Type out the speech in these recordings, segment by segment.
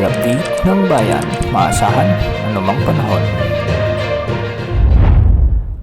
update ng bayan. Maasahan anumang panahon.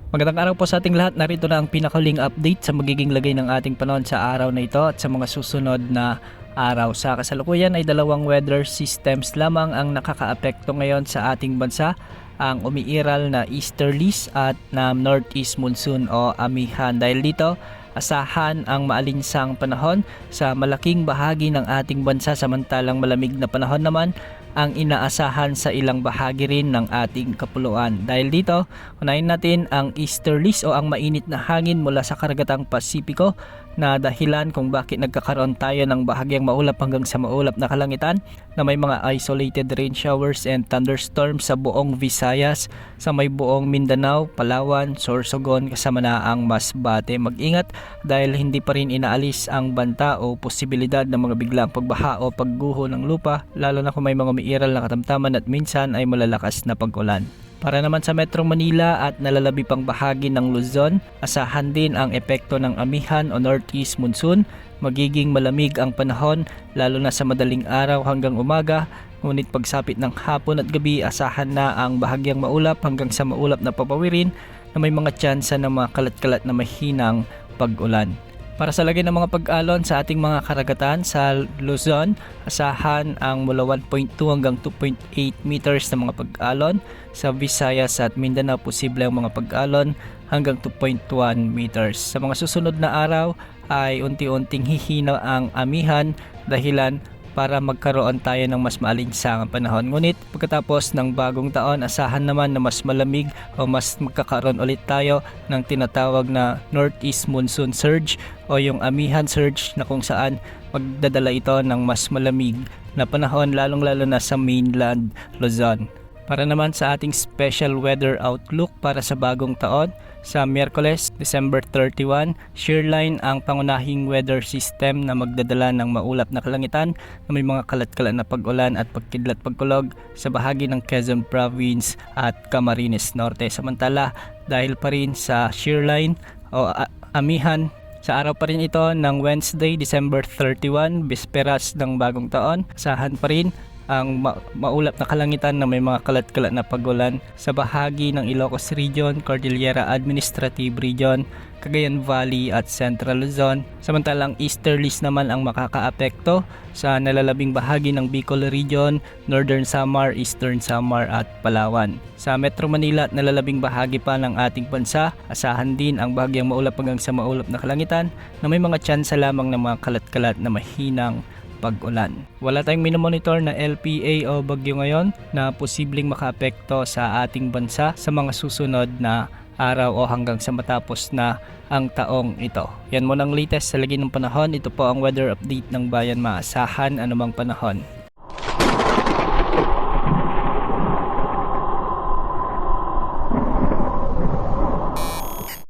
Magandang araw po sa ating lahat. Narito na ang pinakahuling update sa magiging lagay ng ating panahon sa araw na ito at sa mga susunod na araw. Sa kasalukuyan ay dalawang weather systems lamang ang nakakaapekto ngayon sa ating bansa. Ang umiiral na easterlies at na northeast monsoon o amihan. Dahil dito, asahan ang maalinsang panahon sa malaking bahagi ng ating bansa, samantalang malamig na panahon naman ang inaasahan sa ilang bahagi rin ng ating kapuluan. Dahil dito, unahin natin ang easterlies o ang mainit na hangin mula sa karagatang Pasipiko na dahilan kung bakit nagkakaroon tayo ng bahagyang maulap hanggang sa maulap na kalangitan na may mga isolated rain showers and thunderstorms sa buong Visayas, sa may buong Mindanao, Palawan, Sorsogon kasama na ang Masbate. Mag-ingat dahil hindi pa rin inaalis ang banta o posibilidad ng mga biglang pagbaha o pagguho ng lupa, lalo na kung may mga umiiral na katamtaman at minsan ay malalakas na pag-ulan. Para naman sa Metro Manila at nalalabi pang bahagi ng Luzon, asahan din ang epekto ng amihan o northeast monsoon. Magiging malamig ang panahon lalo na sa madaling araw hanggang umaga, ngunit pagsapit ng hapon at gabi asahan na ang bahagyang maulap hanggang sa maulap na papawirin na may mga tsansa ng mga kalat-kalat na mahinang pag-ulan. Para sa lagay ng mga pag-alon sa ating mga karagatan sa Luzon, asahan ang mula 1.2 hanggang 2.8 meters na mga pag-alon. Sa Visayas at Mindanao, posible ang mga pag-alon hanggang 2.1 meters. Sa mga susunod na araw ay unti-unting hihina ang amihan dahilan para magkaroon tayo ng mas maalinsangang panahon. Ngunit pagkatapos ng bagong taon, asahan naman na mas malamig o mas magkakaroon ulit tayo ng tinatawag na northeast monsoon surge o yung amihan surge na kung saan magdadala ito ng mas malamig na panahon lalong-lalo na sa mainland Luzon. Para naman sa ating special weather outlook para sa bagong taon, sa Miyerkules, December 31, shearline ang pangunahing weather system na magdadala ng maulap na kalangitan na may mga kalat-kalat na pag-ulan at pagkidlat pagkulog sa bahagi ng Quezon Province at Camarines Norte. Samantala, dahil pa rin sa shearline o amihan, sa araw pa rin ito ng Wednesday, December 31, bisperas ng bagong taon, asahan pa rin ang maulap na kalangitan na may mga kalat-kalat na pag-ulan sa bahagi ng Ilocos Region, Cordillera Administrative Region, Cagayan Valley at Central Luzon. Samantalang easterlies naman ang makakaapekto sa nalalabing bahagi ng Bicol Region, Northern Samar, Eastern Samar at Palawan. Sa Metro Manila at nalalabing bahagi pa ng ating bansa, asahan din ang bahagyang maulap hanggang sa maulap na kalangitan na may mga tsansa lamang ng mga kalat-kalat na mahinang pag-ulan. Wala tayong minomonitor na LPA o bagyo ngayon na posibleng makaapekto sa ating bansa sa mga susunod na araw o hanggang sa matapos na ang taong ito. Yan muna ang latest sa lagay ng panahon. Ito po ang weather update ng bayan. Maasahan anumang panahon.